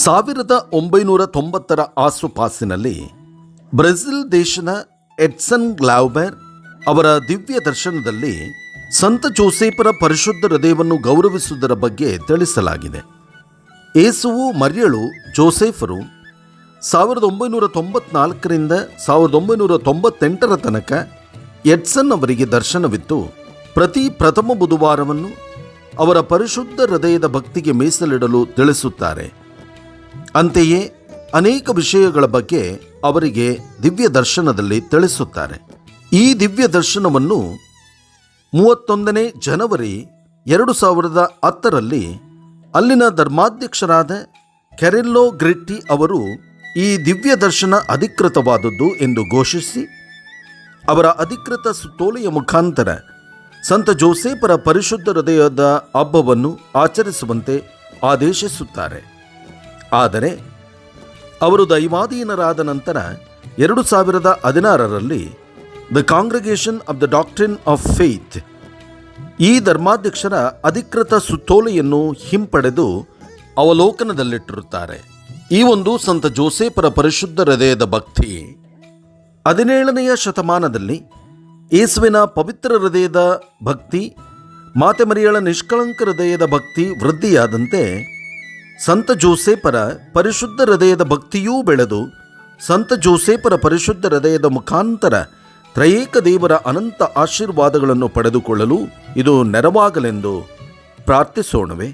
1990ರ ಆಸುಪಾಸಿನಲ್ಲಿ ಬ್ರೆಜಿಲ್ ದೇಶದ ಎಡ್ಸನ್ ಗ್ಲೌಬರ್ ಅವರ ದಿವ್ಯ ದರ್ಶನದಲ್ಲಿ ಸಂತ ಜೋಸೇಫರ ಪರಿಶುದ್ಧ ಹೃದಯವನ್ನು ಗೌರವಿಸುವುದರ ಬಗ್ಗೆ ತಿಳಿಸಲಾಗಿದೆ. ಯೇಸುವು, ಮರಿಯಳು, ಜೋಸೇಫರು 1994ರಿಂದ 1998ರ ತನಕ ಎಡ್ಸನ್ ಅವರಿಗೆ ದರ್ಶನವಿತ್ತು. ಪ್ರಥಮ ಬುಧವಾರವನ್ನು ಅವರ ಪರಿಶುದ್ಧ ಹೃದಯದ ಭಕ್ತಿಗೆ ಮೀಸಲಿಡಲು ತಿಳಿಸುತ್ತಾರೆ. ಅಂತೆಯೇ ಅನೇಕ ವಿಷಯಗಳ ಬಗ್ಗೆ ಅವರಿಗೆ ದಿವ್ಯ ದರ್ಶನದಲ್ಲಿ ತಿಳಿಸುತ್ತಾರೆ. ಈ ದಿವ್ಯ ದರ್ಶನವನ್ನು 31ನೇ ಜನವರಿ 2010ರಲ್ಲಿ ಅಲ್ಲಿನ ಧರ್ಮಾಧ್ಯಕ್ಷರಾದ ಕೆರೆಲ್ಲೋ ಗ್ರಿಟ್ಟಿ ಅವರು ಈ ದಿವ್ಯ ದರ್ಶನ ಅಧಿಕೃತವಾದದ್ದು ಎಂದು ಘೋಷಿಸಿ ಅವರ ಅಧಿಕೃತ ಸುತ್ತೋಲೆಯ ಮುಖಾಂತರ ಸಂತ ಜೋಸೇಫರ ಪರಿಶುದ್ಧ ಹೃದಯದ ಹಬ್ಬವನ್ನು ಆಚರಿಸುವಂತೆ ಆದೇಶಿಸುತ್ತಾರೆ. ಆದರೆ ಅವರು ದೈವಾಧೀನರಾದ ನಂತರ 2016ರಲ್ಲಿ the congregation of the doctrine of faith ಈ ಧರ್ಮಾಧ್ಯಕ್ಷರ ಅಧಿಕೃತ ಸುತ್ತೋಲೆಯನ್ನು ಹಿಂಪಡೆದು ಅವಲೋಕನದಲ್ಲಿಟ್ಟಿರುತ್ತಾರೆ. ಈ ಒಂದು ಸಂತ ಜೋಸೇಫರ ಪರಿಶುದ್ಧ ಹೃದಯದ ಭಕ್ತಿ 17ನೆಯ ಶತಮಾನದಲ್ಲಿ ಯೇಸುವಿನ ಪವಿತ್ರ ಹೃದಯದ ಭಕ್ತಿ, ಮಾತೆ ಮರಿಯಳ ನಿಷ್ಕಳಂಕ ಹೃದಯದ ಭಕ್ತಿ ವೃದ್ಧಿಯಾದಂತೆ ಸಂತ ಜೋಸೇಫರ ಪರಿಶುದ್ಧ ಹೃದಯದ ಭಕ್ತಿಯೂ ಬೆಳೆದು ಸಂತ ಜೋಸೇಫರ ಪರಿಶುದ್ಧ ಹೃದಯದ ಮುಖಾಂತರ ತ್ರಯೇಕ ದೇವರ ಅನಂತ ಆಶೀರ್ವಾದಗಳನ್ನು ಪಡೆದುಕೊಳ್ಳಲು ಇದು ನೆರವಾಗಲೆಂದು ಪ್ರಾರ್ಥಿಸೋಣವೇ.